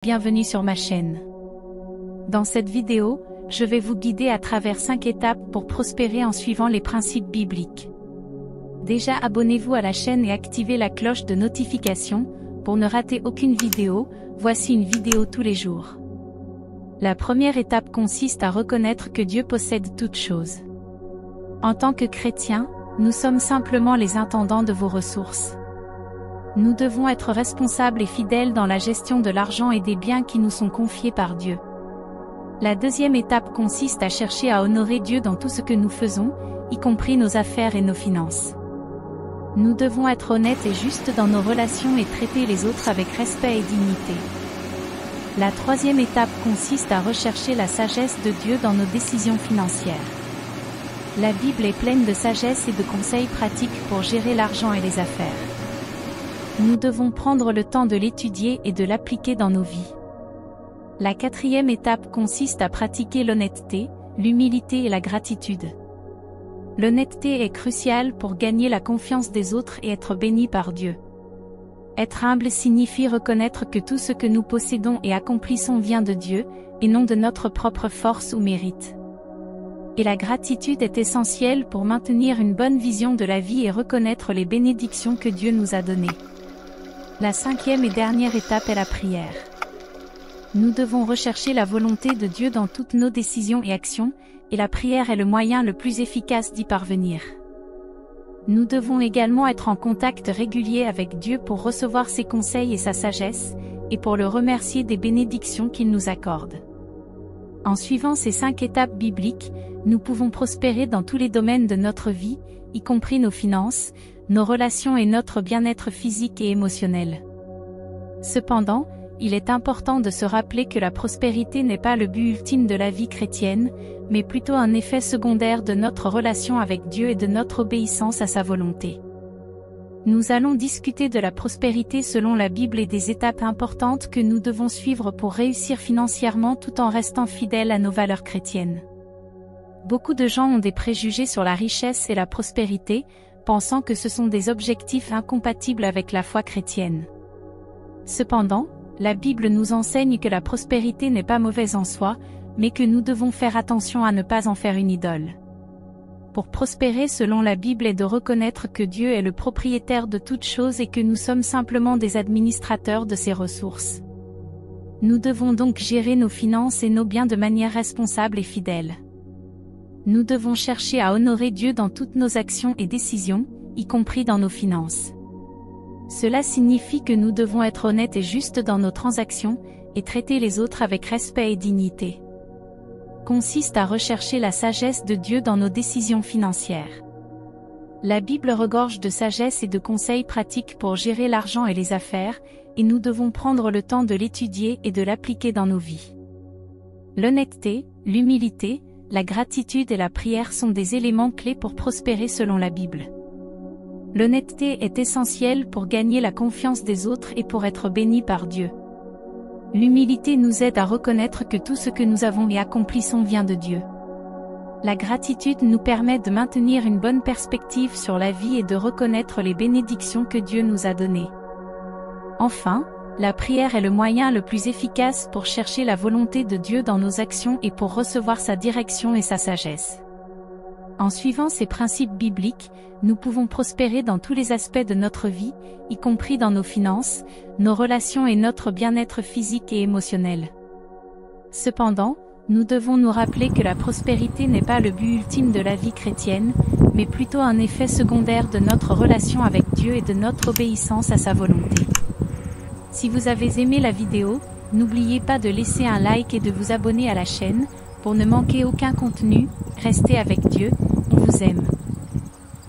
Bienvenue sur ma chaîne. Dans cette vidéo, je vais vous guider à travers 5 étapes pour prospérer en suivant les principes bibliques. Déjà, abonnez-vous à la chaîne et activez la cloche de notification pour ne rater aucune vidéo. Voici une vidéo tous les jours. La première étape consiste à reconnaître que Dieu possède toutes choses. En tant que chrétiens, nous sommes simplement les intendants de vos ressources. Nous devons être responsables et fidèles dans la gestion de l'argent et des biens qui nous sont confiés par Dieu. La deuxième étape consiste à chercher à honorer Dieu dans tout ce que nous faisons, y compris nos affaires et nos finances. Nous devons être honnêtes et justes dans nos relations et traiter les autres avec respect et dignité. La troisième étape consiste à rechercher la sagesse de Dieu dans nos décisions financières. La Bible est pleine de sagesse et de conseils pratiques pour gérer l'argent et les affaires. Nous devons prendre le temps de l'étudier et de l'appliquer dans nos vies. La quatrième étape consiste à pratiquer l'honnêteté, l'humilité et la gratitude. L'honnêteté est cruciale pour gagner la confiance des autres et être béni par Dieu. Être humble signifie reconnaître que tout ce que nous possédons et accomplissons vient de Dieu, et non de notre propre force ou mérite. Et la gratitude est essentielle pour maintenir une bonne vision de la vie et reconnaître les bénédictions que Dieu nous a données. La cinquième et dernière étape est la prière. Nous devons rechercher la volonté de Dieu dans toutes nos décisions et actions, et la prière est le moyen le plus efficace d'y parvenir. Nous devons également être en contact régulier avec Dieu pour recevoir ses conseils et sa sagesse, et pour le remercier des bénédictions qu'il nous accorde. En suivant ces 5 étapes bibliques, nous pouvons prospérer dans tous les domaines de notre vie, y compris nos finances, nos relations et notre bien-être physique et émotionnel. Cependant, il est important de se rappeler que la prospérité n'est pas le but ultime de la vie chrétienne, mais plutôt un effet secondaire de notre relation avec Dieu et de notre obéissance à sa volonté. Nous allons discuter de la prospérité selon la Bible et des étapes importantes que nous devons suivre pour réussir financièrement tout en restant fidèles à nos valeurs chrétiennes. Beaucoup de gens ont des préjugés sur la richesse et la prospérité, pensant que ce sont des objectifs incompatibles avec la foi chrétienne. Cependant, la Bible nous enseigne que la prospérité n'est pas mauvaise en soi, mais que nous devons faire attention à ne pas en faire une idole. Pour prospérer selon la Bible est de reconnaître que Dieu est le propriétaire de toutes choses et que nous sommes simplement des administrateurs de ses ressources. Nous devons donc gérer nos finances et nos biens de manière responsable et fidèle. Nous devons chercher à honorer Dieu dans toutes nos actions et décisions, y compris dans nos finances. Cela signifie que nous devons être honnêtes et justes dans nos transactions, et traiter les autres avec respect et dignité. Consiste à rechercher la sagesse de Dieu dans nos décisions financières. La Bible regorge de sagesse et de conseils pratiques pour gérer l'argent et les affaires, et nous devons prendre le temps de l'étudier et de l'appliquer dans nos vies. L'honnêteté, l'humilité, la gratitude et la prière sont des éléments clés pour prospérer selon la Bible. L'honnêteté est essentielle pour gagner la confiance des autres et pour être béni par Dieu. L'humilité nous aide à reconnaître que tout ce que nous avons et accomplissons vient de Dieu. La gratitude nous permet de maintenir une bonne perspective sur la vie et de reconnaître les bénédictions que Dieu nous a données. Enfin, la prière est le moyen le plus efficace pour chercher la volonté de Dieu dans nos actions et pour recevoir sa direction et sa sagesse. En suivant ces principes bibliques, nous pouvons prospérer dans tous les aspects de notre vie, y compris dans nos finances, nos relations et notre bien-être physique et émotionnel. Cependant, nous devons nous rappeler que la prospérité n'est pas le but ultime de la vie chrétienne, mais plutôt un effet secondaire de notre relation avec Dieu et de notre obéissance à sa volonté. Si vous avez aimé la vidéo, n'oubliez pas de laisser un like et de vous abonner à la chaîne, pour ne manquer aucun contenu. Restez avec Dieu, on vous aime.